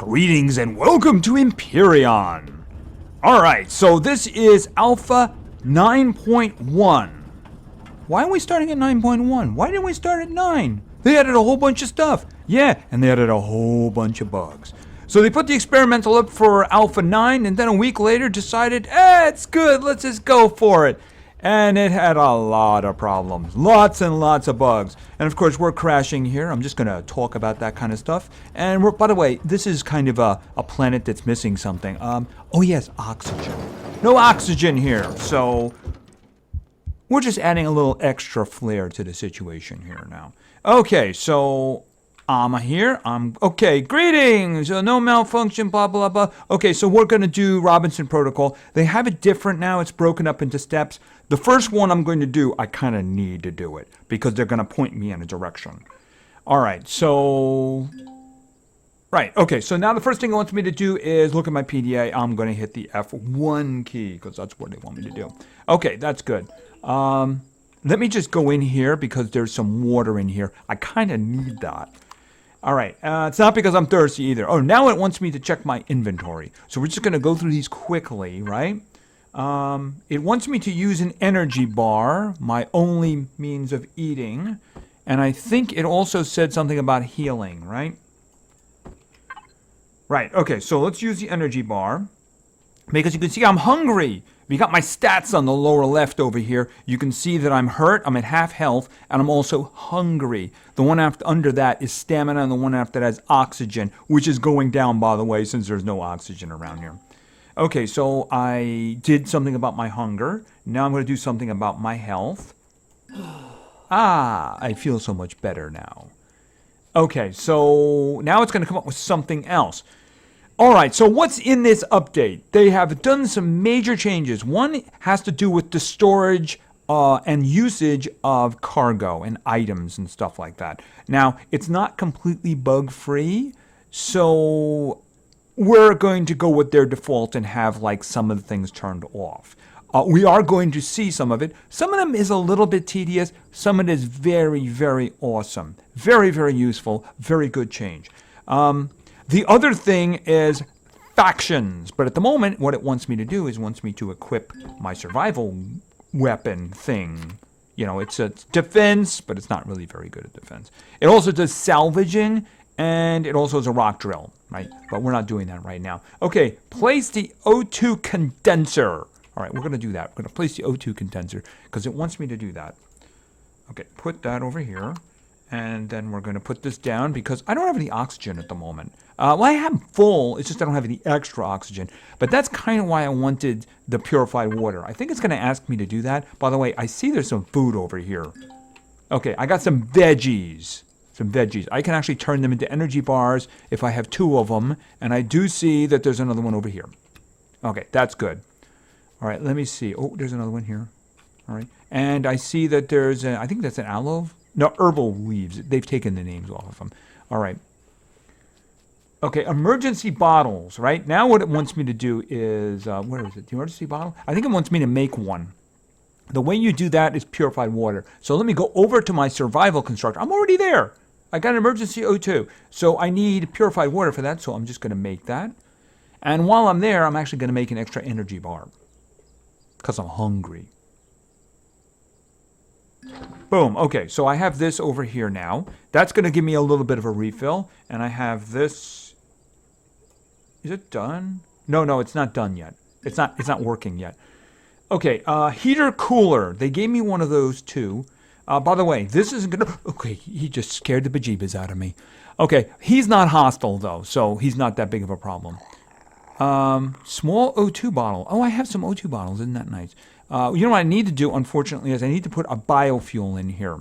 Greetings and welcome to Empyrion. Alright, so this is Alpha 9.1. Why are we starting at 9.1? Why didn't we start at 9? They added a whole bunch of stuff. Yeah, and they added a whole bunch of bugs. So they put the experimental up for Alpha 9 and then a week later decided, it's good, let's just go for it. And it had a lot of problems. Lots and lots of bugs. And of course, we're crashing here. I'm just going to talk about that kind of stuff. And by the way, this is kind of a planet that's missing something. Oh yes, oxygen. No oxygen here. So we're just adding a little extra flair to the situation here now. Okay, so I'm here. Okay, greetings. No malfunction, blah, blah, blah. Okay, so we're going to do Robinson Protocol. They have it different now. It's broken up into steps. The first one I'm going to do, I kind of need to do it because they're going to point me in a direction. All right, so... Right, okay, so now the first thing it wants me to do is look at my PDA. I'm going to hit the F1 key because that's what they want me to do. Okay, that's good. Let me just go in here because there's some water in here. I kind of need that. All right, it's not because I'm thirsty either. Oh, now it wants me to check my inventory. So we're just going to go through these quickly, right? It wants me to use an energy bar, my only means of eating. And I think it also said something about healing, right? Right, okay, so let's use the energy bar. Because you can see I'm hungry. We got my stats on the lower left over here. You can see that I'm hurt, I'm at half health, and I'm also hungry. The one under that is stamina, and the one after that is oxygen, which is going down, by the way, since there's no oxygen around here. Okay, so I did something about my hunger. Now I'm going to do something about my health. I feel so much better now. Okay, so now it's going to come up with something else. All right, so what's in this update? They have done some major changes. One has to do with the storage and usage of cargo and items and stuff like that. Now, it's not completely bug-free, so we're going to go with their default and have like some of the things turned off. We are going to see some of it. Some of them is a little bit tedious. Some of it is very, very awesome. Very, very useful. Very good change. The other thing is factions. But at the moment, what it wants me to do is wants me to equip my survival weapon thing. You know, it's a defense, but it's not really very good at defense. It also does salvaging, and it also is a rock drill, right? But we're not doing that right now. Okay, place the O2 condenser. All right, we're going to do that. We're going to place the O2 condenser because it wants me to do that. Okay, put that over here. And then we're going to put this down because I don't have any oxygen at the moment. Well, I am full. It's just I don't have any extra oxygen. But that's kind of why I wanted the purified water. I think it's going to ask me to do that. By the way, I see there's some food over here. Okay, I got some veggies. I can actually turn them into energy bars if I have 2 of them. And I do see that there's another one over here. Okay, that's good. All right, let me see. Oh, there's another one here. All right. And I see that there's, I think that's an aloe. No, herbal leaves. They've taken the names off of them. All right. Okay, emergency bottles, right? Now what it wants me to do is, where is it? The emergency bottle? I think it wants me to make one. The way you do that is purified water. So let me go over to my survival constructor. I'm already there. I got an emergency O2. So I need purified water for that, so I'm just going to make that. And while I'm there, I'm actually going to make an extra energy bar. Because I'm hungry. Boom. Okay, so I have this over here now. That's going to give me a little bit of a refill. And I have this. Is it done? No, it's not done yet. It's not working yet. Okay, heater cooler. They gave me one of those too. By the way, this isn't going to... Okay, he just scared the bejeebas out of me. Okay, he's not hostile though, so he's not that big of a problem. Small O2 bottle. Oh, I have some O2 bottles. Isn't that nice? You know what I need to do, unfortunately, is I need to put a biofuel in here.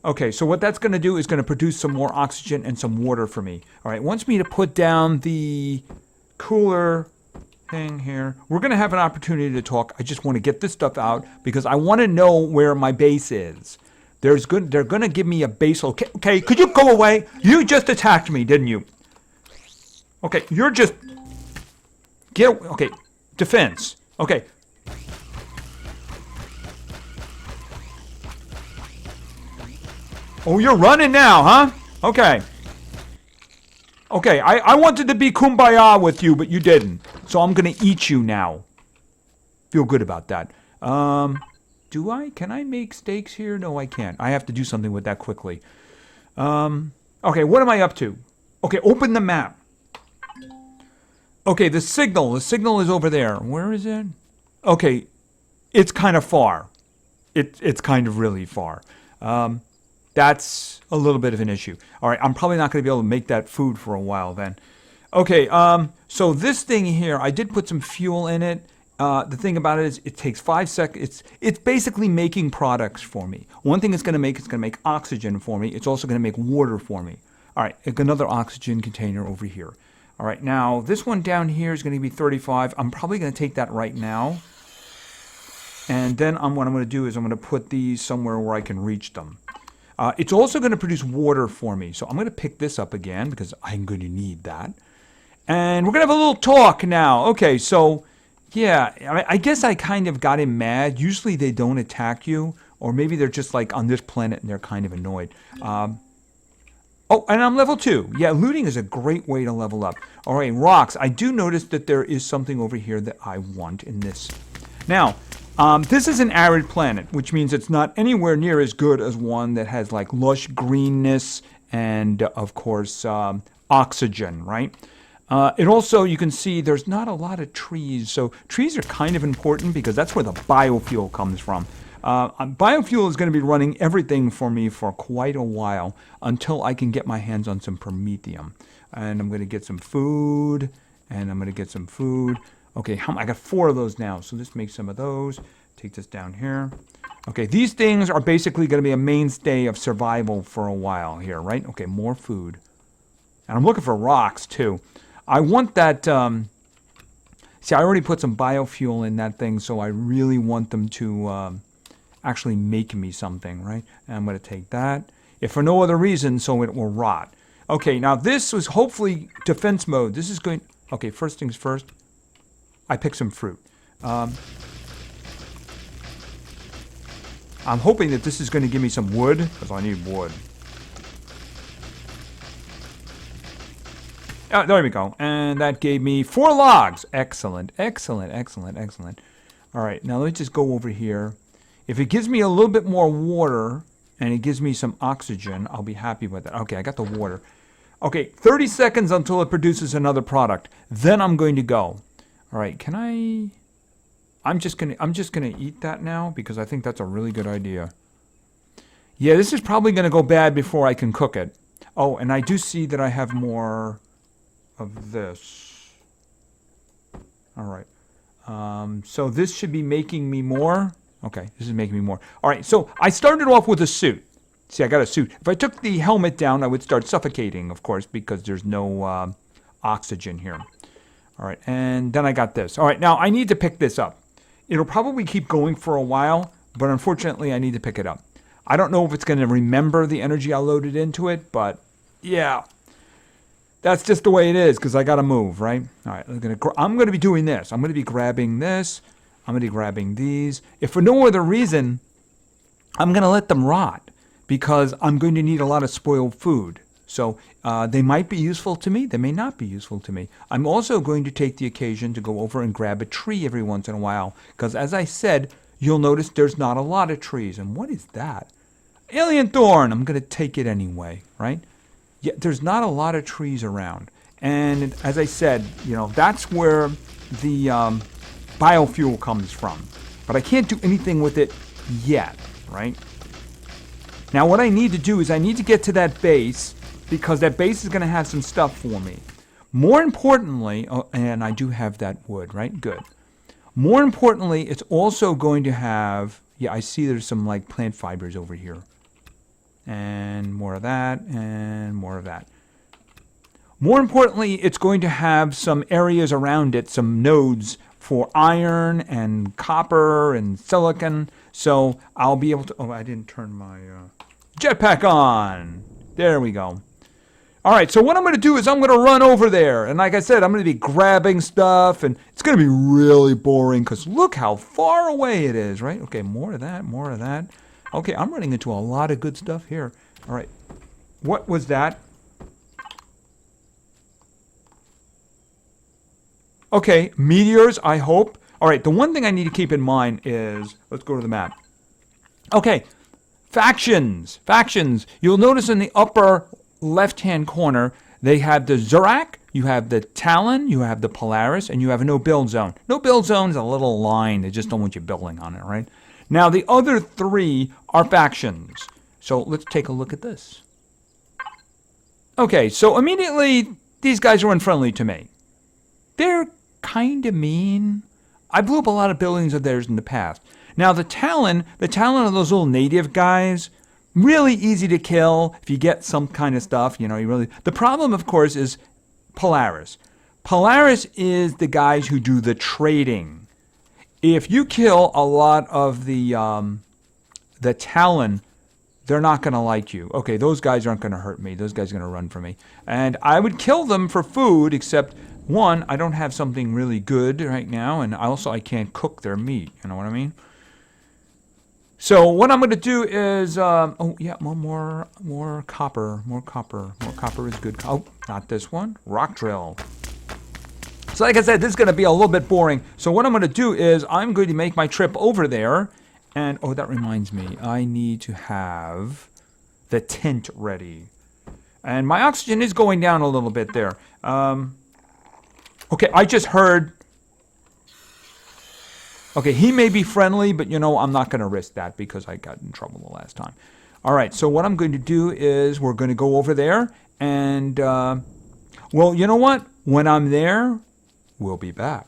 Okay, so what that's going to do is going to produce some more oxygen and some water for me. All right, it wants me to put down the cooler thing here. We're going to have an opportunity to talk. I just want to get this stuff out because I want to know where my base is. They're going to give me a base. Okay, could you go away? You just attacked me, didn't you? Okay, you're just... Okay, defense. Okay. Oh, you're running now, huh? Okay. Okay, I wanted to be kumbaya with you, but you didn't. So I'm going to eat you now. Feel good about that. Do I? Can I make steaks here? No, I can't. I have to do something with that quickly. Okay, what am I up to? Okay, open the map. Okay, the signal. The signal is over there. Where is it? Okay, it's kind of far. It's kind of really far. That's a little bit of an issue. All right, I'm probably not going to be able to make that food for a while then. Okay, so this thing here, I did put some fuel in it. The thing about it is it takes 5 seconds. It's basically making products for me. One thing it's going to make oxygen for me. It's also going to make water for me. All right, another oxygen container over here. All right, now this one down here is going to be 35. I'm probably going to take that right now. And then what I'm going to do is I'm going to put these somewhere where I can reach them. It's also going to produce water for me. So I'm going to pick this up again because I'm going to need that. And we're going to have a little talk now. Okay, so yeah, I guess I kind of got him mad. Usually they don't attack you. Or maybe they're just like on this planet and they're kind of annoyed. Oh, and I'm level 2. Yeah, looting is a great way to level up. All right, rocks. I do notice that there is something over here that I want in this. Now, this is an arid planet, which means it's not anywhere near as good as one that has like lush greenness and, of course, oxygen, right? It also, you can see there's not a lot of trees. So trees are kind of important because that's where the biofuel comes from. Biofuel is going to be running everything for me for quite a while until I can get my hands on some promethium. And I'm going to get some food, and I'm going to get some food. Okay, I got 4 of those now, so let's make some of those. Take this down here. Okay, these things are basically going to be a mainstay of survival for a while here, right? Okay, more food. And I'm looking for rocks, too. I want that... see, I already put some biofuel in that thing, so I really want them to... actually make me something, right? And I'm going to take that, if for no other reason, so it will rot. Okay, now this was hopefully defense mode. This is going... Okay, first things first. I picked some fruit. I'm hoping that this is going to give me some wood, because I need wood. Oh, there we go. And that gave me 4 logs. Excellent, excellent, excellent, excellent. All right, now let's just go over here. If it gives me a little bit more water and it gives me some oxygen, I'll be happy with it. Okay, I got the water. Okay, 30 seconds until it produces another product. Then I'm going to go. All right, can I... I'm just gonna eat that now because I think that's a really good idea. Yeah, this is probably going to go bad before I can cook it. Oh, and I do see that I have more of this. All right. So this should be making me more... Okay, this is making me more. All right, so I started off with a suit. See, I got a suit. If I took the helmet down, I would start suffocating, of course, because there's no oxygen here. All right, and then I got this. All right, now I need to pick this up. It'll probably keep going for a while, but unfortunately I need to pick it up. I don't know if it's going to remember the energy I loaded into it, but yeah. That's just the way it is, because I got to move, right? All right, I'm going to be doing this. I'm going to be grabbing this. I'm going to be grabbing these. If for no other reason, I'm going to let them rot because I'm going to need a lot of spoiled food. So they might be useful to me. They may not be useful to me. I'm also going to take the occasion to go over and grab a tree every once in a while because, as I said, you'll notice there's not a lot of trees. And what is that? Alien thorn. I'm going to take it anyway, right? Yeah, there's not a lot of trees around. And as I said, you know, that's where the... biofuel comes from. But I can't do anything with it yet, right? Now what I need to do is I need to get to that base because that base is going to have some stuff for me. More importantly, and I do have that wood, right? Good. More importantly, it's also going to have, yeah, I see there's some like plant fibers over here. And more of that, and more of that. More importantly, it's going to have some areas around it, some nodes for iron and copper and silicon. So I'll be able to... Oh, I didn't turn my jetpack on. There we go. All right, so what I'm going to do is I'm going to run over there. And like I said, I'm going to be grabbing stuff. And it's going to be really boring because look how far away it is, right? Okay, more of that, more of that. Okay, I'm running into a lot of good stuff here. All right, what was that? Okay, meteors, I hope. All right, the one thing I need to keep in mind is, let's go to the map. Okay, factions. Factions. You'll notice in the upper left-hand corner, they have the Zurak, you have the Talon, you have the Polaris, and you have a no-build zone. No-build zone is a little line. They just don't want you building on it, right? Now, the other three are factions. So let's take a look at this. Okay, so immediately, these guys are unfriendly to me. They're kind of mean. I blew up a lot of buildings of theirs in the past. Now, the Talon are those little native guys. Really easy to kill if you get some kind of stuff. You really... The problem, of course, is Polaris. Polaris is the guys who do the trading. If you kill a lot of the Talon, they're not going to like you. Okay, those guys aren't going to hurt me. Those guys are going to run for me. And I would kill them for food, except, one, I don't have something really good right now, and also I can't cook their meat. You know what I mean? So what I'm going to do is, more copper. More copper is good. Oh, not this one. Rock drill. So like I said, this is going to be a little bit boring. So what I'm going to do is I'm going to make my trip over there. And, oh, that reminds me. I need to have the tent ready. And my oxygen is going down a little bit there. Okay, I just heard... Okay, he may be friendly, but, I'm not going to risk that because I got in trouble the last time. All right, so what I'm going to do is we're going to go over there. And, well, you know what? When I'm there, we'll be back.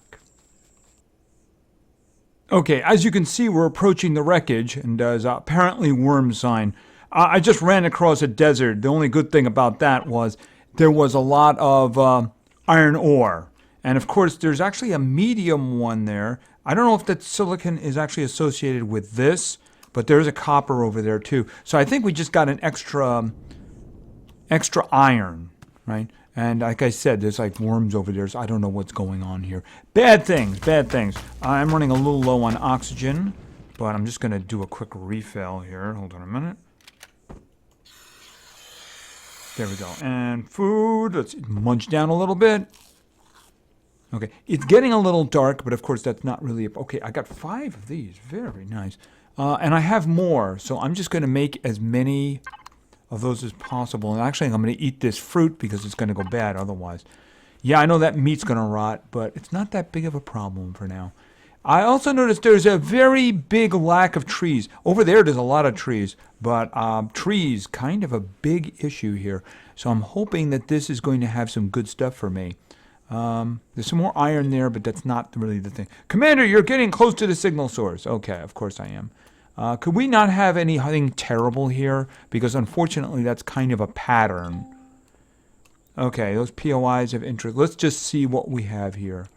Okay, as you can see, we're approaching the wreckage, and there's apparently worm sign. I just ran across a desert. The only good thing about that was there was a lot of iron ore. And, of course, there's actually a medium one there. I don't know if that silicon is actually associated with this, but there's a copper over there, too. So I think we just got an extra iron, right? And like I said, there's like worms over there, so I don't know what's going on here. Bad things, bad things. I'm running a little low on oxygen, but I'm just going to do a quick refill here. Hold on a minute. There we go. And food. Let's munch down a little bit. Okay, it's getting a little dark, but of course that's not really... Okay, I got 5 of these. Very nice. And I have more, so I'm just going to make as many of those as possible. And actually, I'm going to eat this fruit because it's going to go bad otherwise. Yeah, I know that meat's going to rot, but it's not that big of a problem for now. I also noticed there's a very big lack of trees. Over there's a lot of trees, but trees, kind of a big issue here. So I'm hoping that this is going to have some good stuff for me. There's some more iron there, but that's not really the thing. Commander, you're getting close to the signal source. Okay, of course I am. Could we not have anything terrible here? Because unfortunately, that's kind of a pattern. Okay, those POIs of interest. Let's just see what we have here.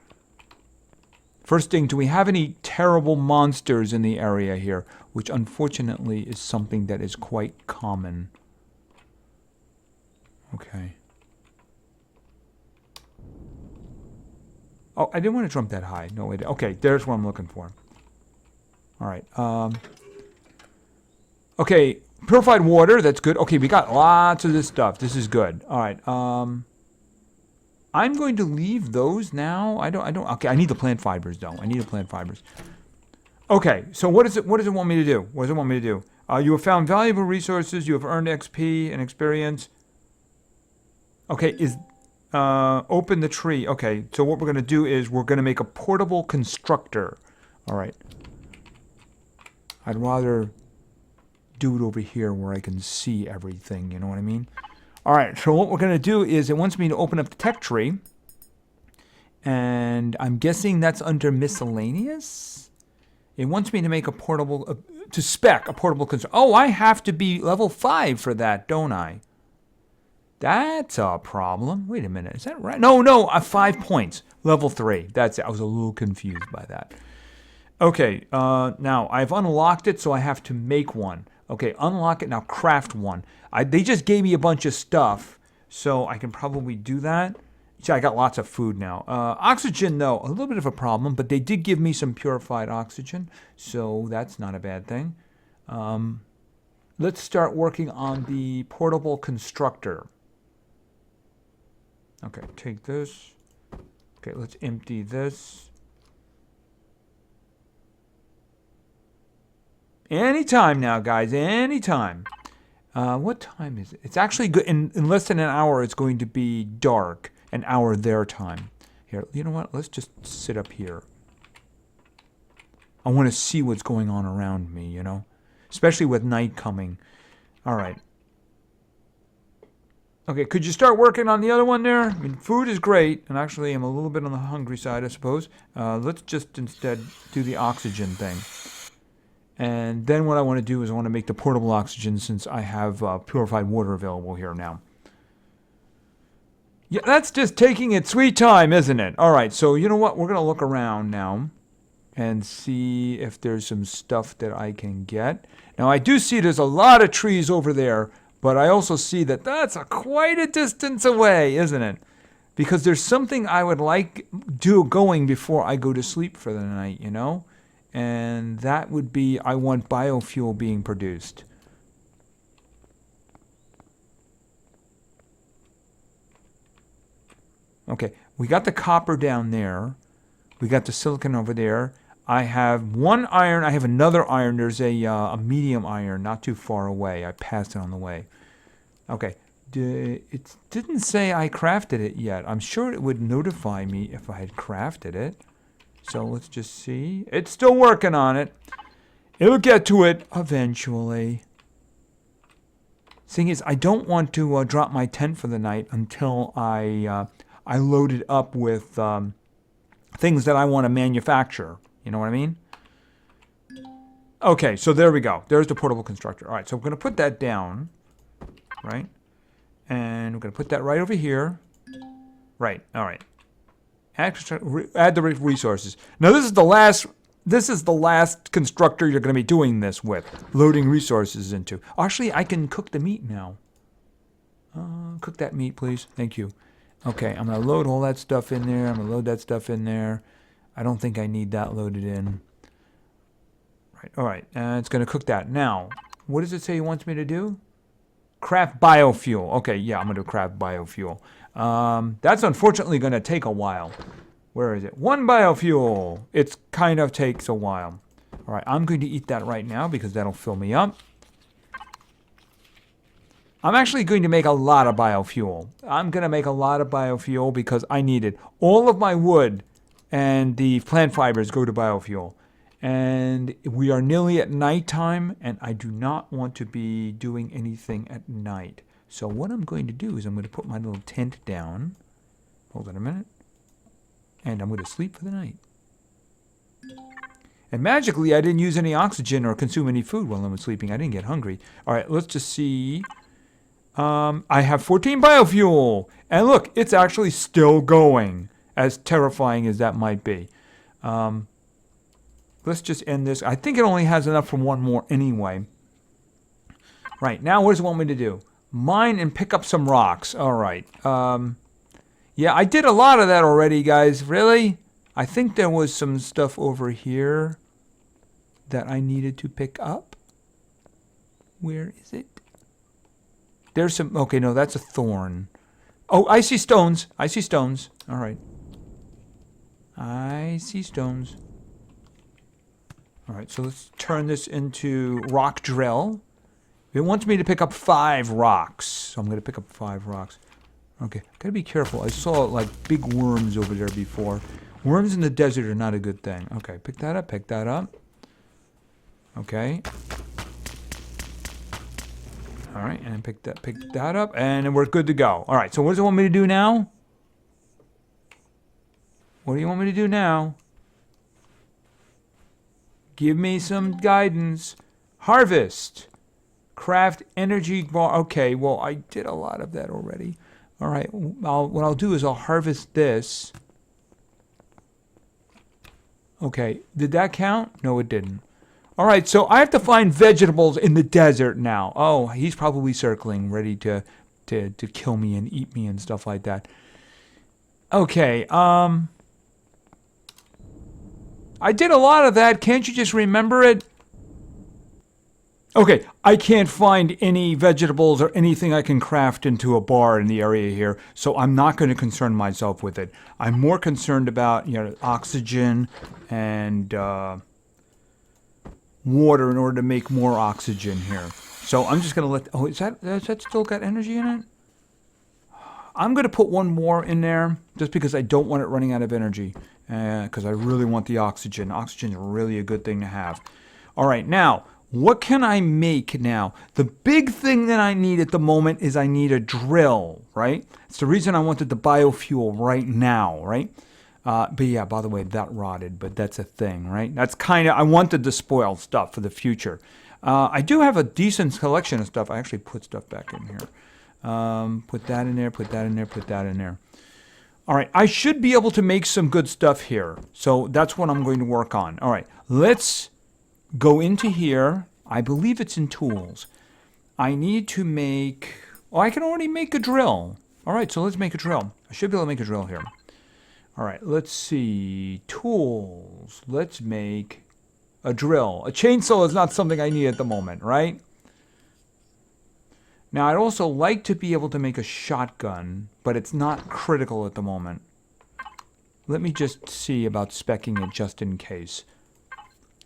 First thing, do we have any terrible monsters in the area here? Which unfortunately is something that is quite common. Okay. Oh, I didn't want to jump that high. No, wait. Okay, there's what I'm looking for. All right. Okay, purified water. That's good. Okay, we got lots of this stuff. This is good. All right. I'm going to leave those now. I don't. Okay, I need the plant fibers though. I need the plant fibers. Okay, so what does it want me to do? What does it want me to do? You have found valuable resources. You have earned XP and experience. Okay, open the tree. Okay, so what we're going to do is we're going to make a portable constructor. All right. I'd rather do it over here where I can see everything, you know what I mean? All right, so what we're going to do is it wants me to open up the tech tree. And I'm guessing that's under miscellaneous. It wants me to make a portable, to spec a portable constructor. Oh, I have to be level 5 for that, don't I? That's a problem. Wait a minute. Is that right? No, 5 points. Level 3. That's it. I was a little confused by that. Okay, now I've unlocked it, so I have to make one. Okay, unlock it. Now craft one. They just gave me a bunch of stuff, so I can probably do that. See, I got lots of food now. Oxygen, though, a little bit of a problem, but they did give me some purified oxygen, so that's not a bad thing. Let's start working on the portable constructor. Okay, take this. Okay, let's empty this. Anytime now, guys. Anytime. What time is it? It's actually good. In less than an hour, it's going to be dark. An hour their time. Here, you know what? Let's just sit up here. I want to see what's going on around me, you know? Especially with night coming. All right. Okay, could you start working on the other one there? I mean, food is great, and actually I'm a little bit on the hungry side, I suppose. Let's just instead do the oxygen thing. And then what I want to do is I want to make the portable oxygen since I have purified water available here now. Yeah, that's just taking its sweet time, isn't it? All right, so you know what? We're going to look around now and see if there's some stuff that I can get. Now, I do see there's a lot of trees over there, but I also see that that's quite a distance away, isn't it? Because there's something I would like going before I go to sleep for the night, you know? And that would be, I want biofuel being produced. Okay, we got the copper down there. We got the silicon over there. I have one iron. I have another iron. There's a medium iron not too far away. I passed it on the way. Okay, it didn't say I crafted it yet. I'm sure it would notify me if I had crafted it. So let's just see. It's still working on it. It'll get to it eventually. Thing is, I don't want to drop my tent for the night until I load it up with things that I want to manufacture. You know what I mean? Okay, so there we go. There's the portable constructor. All right, so we're going to put that down, right? And we're going to put that right over here. Right, all right. Add the resources. Now this is the last constructor you're going to be doing this with, loading resources into. Actually, I can cook the meat now. Cook that meat, please. Thank you. Okay, I'm going to load all that stuff in there. I'm going to load that stuff in there. I don't think I need that loaded in. Right, all right. It's going to cook that. Now, what does it say it wants me to do? Craft biofuel. Okay, yeah, I'm going to craft biofuel. That's unfortunately going to take a while. Where is it? One biofuel. It kind of takes a while. All right, I'm going to eat that right now because that'll fill me up. I'm actually going to make a lot of biofuel. I'm going to make a lot of biofuel because I need it. All of my wood and the plant fibers go to biofuel. And we are nearly at nighttime, and I do not want to be doing anything at night. So what I'm going to do is I'm going to put my little tent down. Hold on a minute. And I'm going to sleep for the night. And magically, I didn't use any oxygen or consume any food while I was sleeping. I didn't get hungry. All right, let's just see. I have 14 biofuel. And look, it's actually still going, as terrifying as that might be. Let's just end this. I think it only has enough for one more anyway. Right, now what does it want me to do? Mine and pick up some rocks. All right. Yeah, I did a lot of that already, guys. Really? I think there was some stuff over here that I needed to pick up. Where is it? There's some... Okay, no, that's a thorn. Oh, I see stones. I see stones. All right. I see stones. All right, so let's turn this into rock drill. It wants me to pick up 5 rocks. So I'm going to pick up 5 rocks. Okay, gotta be careful. I saw like big worms over there before. Worms in the desert are not a good thing. Okay, pick that up, pick that up. Okay. All right, and pick that up, and we're good to go. All right, so what does it want me to do now? What do you want me to do now? Give me some guidance. Harvest. Craft energy bar. Okay, well, I did a lot of that already. All right, what I'll do is I'll harvest this. Okay, did that count? No, it didn't. All right, so I have to find vegetables in the desert now. Oh, he's probably circling, ready to kill me and eat me and stuff like that. Okay, I did a lot of that. Can't you just remember it? Okay, I can't find any vegetables or anything I can craft into a bar in the area here, so I'm not going to concern myself with it. I'm more concerned about, oxygen and water in order to make more oxygen here. So I'm just going to let... Oh, is that still got energy in it? I'm going to put one more in there just because I don't want it running out of energy. Because I really want the oxygen. Oxygen is really a good thing to have. All right, now... what can I make now? The big thing that I need at the moment is I need a drill, right? It's the reason I wanted the biofuel right now, right? But yeah, by the way, that rotted, but that's a thing, right? That's kind of, I wanted the spoiled stuff for the future. I do have a decent collection of stuff. I actually put stuff back in here. Put that in there, put that in there, put that in there. All right, I should be able to make some good stuff here. So that's what I'm going to work on. All right, let's... go into here. I believe it's in tools. I need to make... oh, I can already make a drill. All right, so let's make a drill. I should be able to make a drill here. All right, let's see. Tools. Let's make a drill. A chainsaw is not something I need at the moment, right? Now, I'd also like to be able to make a shotgun, but it's not critical at the moment. Let me just see about speccing it just in case.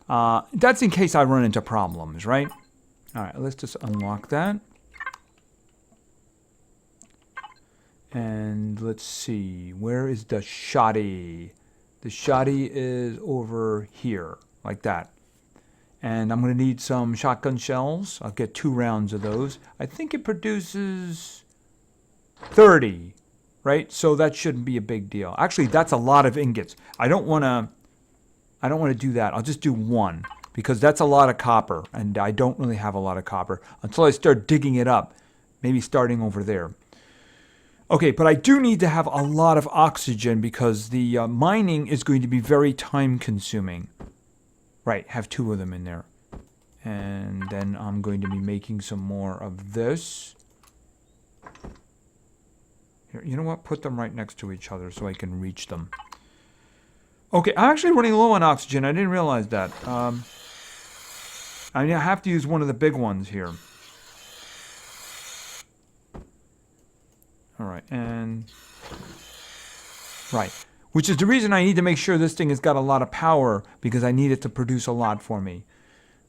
That's in case I run into problems, right? All right, let's just unlock that. And let's see, where is the shoddy? The shoddy is over here, like that. And I'm going to need some shotgun shells. I'll get 2 rounds of those. I think it produces 30, right? So that shouldn't be a big deal. Actually, that's a lot of ingots. I don't want to do that. I'll just do 1 because that's a lot of copper, and I don't really have a lot of copper until I start digging it up, maybe starting over there. Okay, but I do need to have a lot of oxygen because the mining is going to be very time-consuming. Right, have 2 of them in there. And then I'm going to be making some more of this. Here, you know what? Put them right next to each other so I can reach them. Okay, I'm actually running low on oxygen. I didn't realize that. I have to use one of the big ones here. All right, and... right. Which is the reason I need to make sure this thing has got a lot of power, because I need it to produce a lot for me.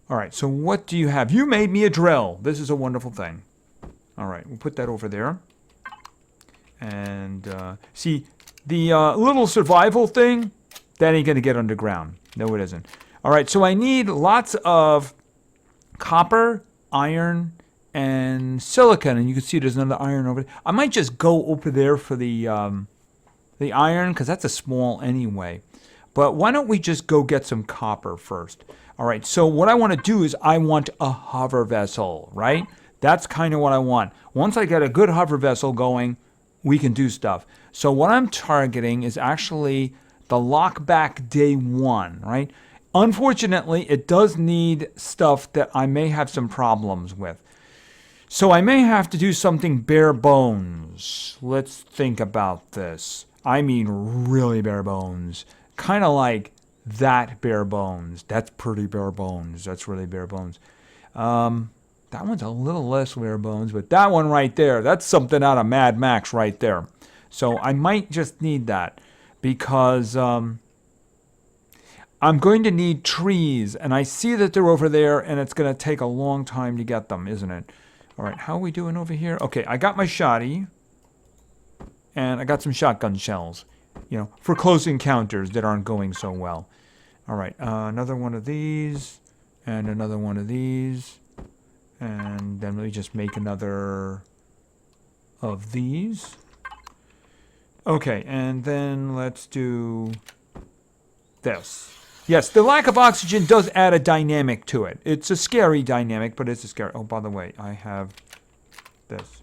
All right, so what do you have? You made me a drill. This is a wonderful thing. All right, we'll put that over there. And, see, the little survival thing... that ain't going to get underground. No, it isn't. All right, so I need lots of copper, iron, and silicon. And you can see there's another iron over there. I might just go over there for the iron, because that's a small anyway. But why don't we just go get some copper first? All right, so what I want to do is I want a hover vessel, right? That's kind of what I want. Once I get a good hover vessel going, we can do stuff. So what I'm targeting is actually... the lockback day 1, right? Unfortunately, it does need stuff that I may have some problems with. So I may have to do something bare bones. Let's think about this. I mean really bare bones. Kind of like that bare bones. That's pretty bare bones. That's really bare bones. That one's a little less bare bones, but that one right there, that's something out of Mad Max right there. So I might just need that. Because I'm going to need trees, and I see that they're over there, and it's going to take a long time to get them, isn't it? All right, how are we doing over here? Okay, I got my shoddy, and I got some shotgun shells, for close encounters that aren't going so well. All right, another one of these, and another one of these, and then let me just make another of these. Okay, and then let's do this. Yes, the lack of oxygen does add a dynamic to it. It's a scary dynamic, but it's a scary... oh, by the way, I have this.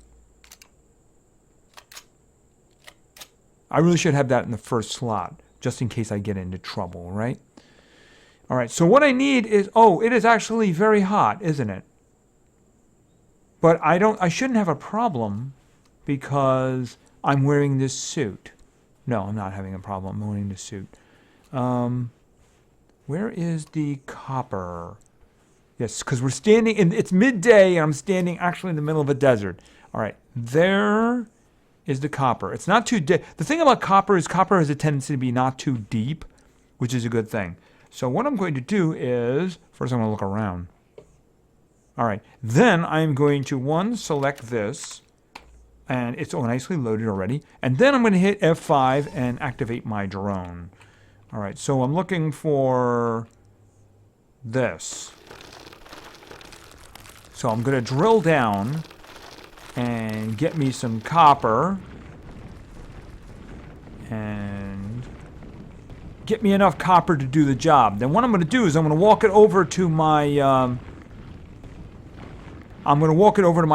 I really should have that in the first slot, just in case I get into trouble, right? All right, so what I need is... oh, it is actually very hot, isn't it? But I shouldn't have a problem, because... I'm wearing this suit. No, I'm not having a problem. I'm wearing this suit. Where is the copper? Yes, because we're standing in, it's midday and I'm standing actually in the middle of a desert. All right, there is the copper. It's not too deep. The thing about copper is copper has a tendency to be not too deep, which is a good thing. So what I'm going to do is, first I'm going to look around. All right, then I'm going to, select this, and it's all nicely loaded already. And then I'm going to hit F5 and activate my drone. All right, so I'm looking for this. So I'm going to drill down and get me some copper and get me enough copper to do the job. Then what I'm going to do is I'm going to walk it over to my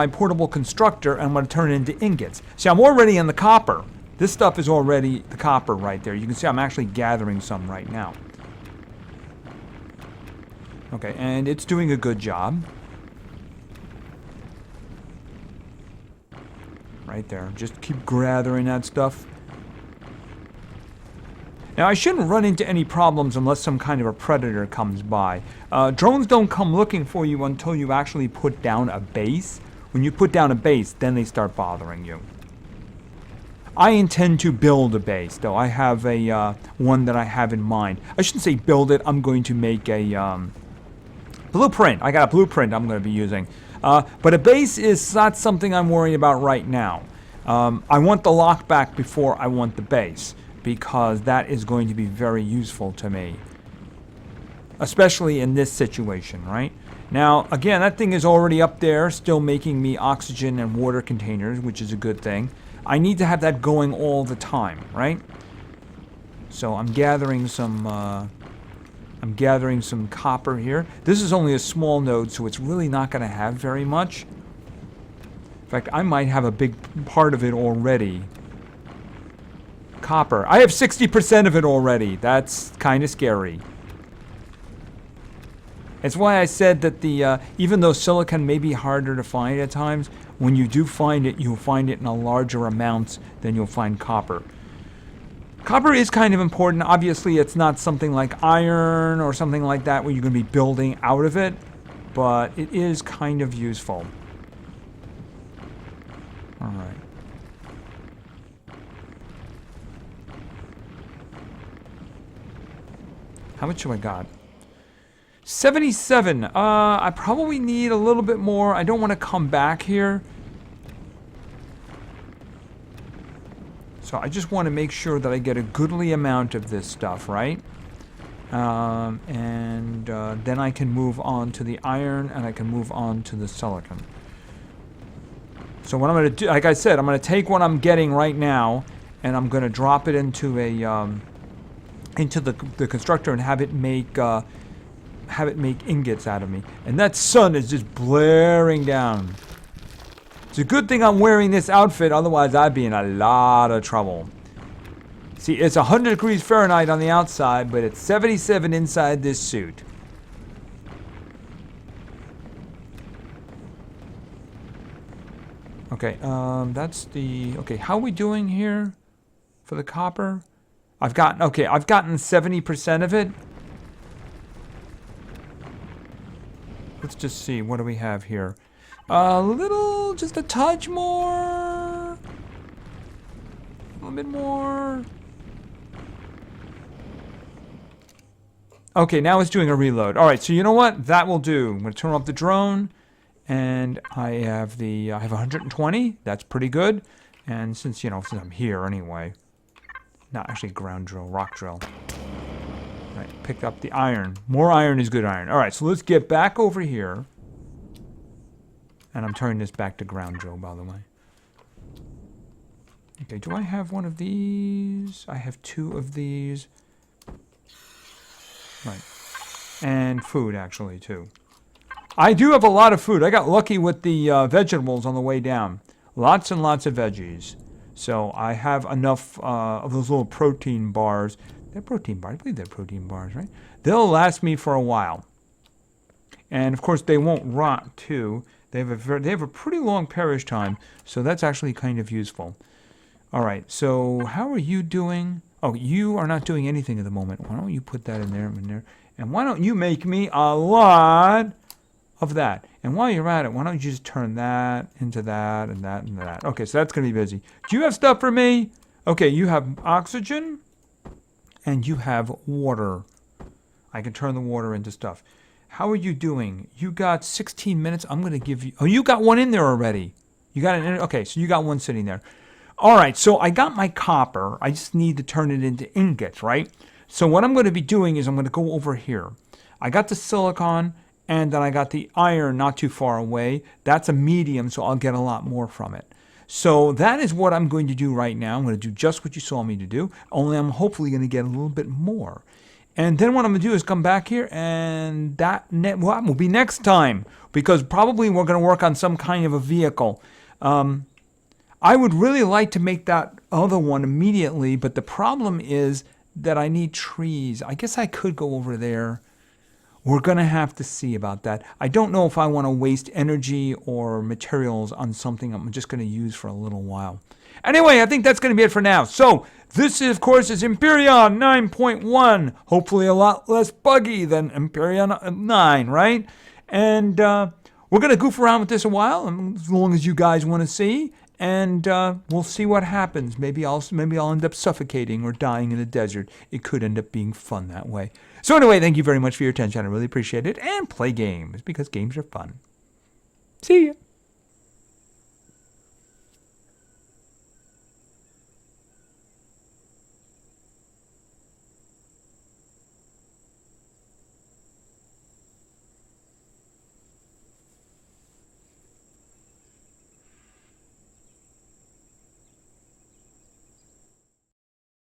portable constructor, and I'm going to turn it into ingots. See, I'm already in the copper. This stuff is already the copper right there. You can see I'm actually gathering some right now. Okay, and it's doing a good job. Right there. Just keep gathering that stuff. Now, I shouldn't run into any problems unless some kind of a predator comes by. Drones don't come looking for you until you actually put down a base. When you put down a base, then they start bothering you. I intend to build a base, though. I have a one that I have in mind. I shouldn't say build it. I'm going to make a blueprint. I got a blueprint I'm going to be using. But a base is not something I'm worrying about right now. I want the lockback before I want the base, because that is going to be very useful to me. Especially in this situation, right? Now, again, that thing is already up there, still making me oxygen and water containers, which is a good thing. I need to have that going all the time, right? So I'm gathering some copper here. This is only a small node, so it's really not going to have very much. In fact, I might have a big part of it already. Copper. I have 60% of it already. That's kind of scary. It's why I said that even though silicon may be harder to find at times, when you do find it, you'll find it in a larger amounts than you'll find copper. Copper is kind of important. Obviously, it's not something like iron or something like that where you're going to be building out of it, but it is kind of useful. All right. How much have I got? 77. I probably need a little bit more. I don't want to come back here. So I just want to make sure that I get a goodly amount of this stuff, right? Then I can move on to the iron, and I can move on to the silicon. So what I'm going to do, like I said, I'm going to take what I'm getting right now, and I'm going to drop it into the constructor and have it make ingots out of me. And that sun is just blaring down. It's a good thing I'm wearing this outfit, otherwise I'd be in a lot of trouble. See, it's 100 degrees Fahrenheit on the outside, but it's 77 inside this suit. Okay, that's the... Okay, how are we doing here for the copper? I've gotten 70% of it. Let's just see, what do we have here? Just a touch more. A little bit more. Okay, now it's doing a reload. All right, so you know what? That will do. I'm going to turn off the drone, and I have 120. That's pretty good. And since I'm here anyway, not actually ground drill, rock drill. All right, picked up the iron. More iron is good iron. All right, so let's get back over here. And I'm turning this back to ground drill, by the way. Okay, do I have one of these? I have 2 of these. Right. And food, actually, too. I do have a lot of food. I got lucky with the vegetables on the way down. Lots and lots of veggies. So I have enough of those little protein bars. They're protein bars. I believe they're protein bars, right? They'll last me for a while. And, of course, they won't rot, too. They have a pretty long perish time, so that's actually kind of useful. All right, so how are you doing? Oh, you are not doing anything at the moment. Why don't you put that in there, and why don't you make me a lot of that. And while you're at it, why don't you just turn that into that and that and that. Okay, so that's going to be busy. Do you have stuff for me? Okay, you have oxygen and you have water. I can turn the water into stuff. How are you doing? You got 16 minutes. I'm going to give you... Oh, you got one in there already. You got it. Okay, so you got one sitting there. All right, so I got my copper. I just need to turn it into ingots, right? So what I'm going to be doing is I'm going to go over here. I got the silicon, and then I got the iron not too far away. That's a medium, so I'll get a lot more from it. So that is what I'm going to do right now. I'm going to do just what you saw me to do, only I'm hopefully going to get a little bit more. And then what I'm going to do is come back here, and that will be next time, because probably we're going to work on some kind of a vehicle. I would really like to make that other one immediately, but the problem is that I need trees. I guess I could go over there. We're going to have to see about that. I don't know if I want to waste energy or materials on something I'm just going to use for a little while. Anyway, I think that's going to be it for now. So, this, of course, is Empyrion 9.1. Hopefully a lot less buggy than Empyrion 9, right? And we're going to goof around with this a while, as long as you guys want to see. And we'll see what happens. Maybe I'll end up suffocating or dying in the desert. It could end up being fun that way. So anyway, thank you very much for your attention. I really appreciate it. And play games, because games are fun. See ya.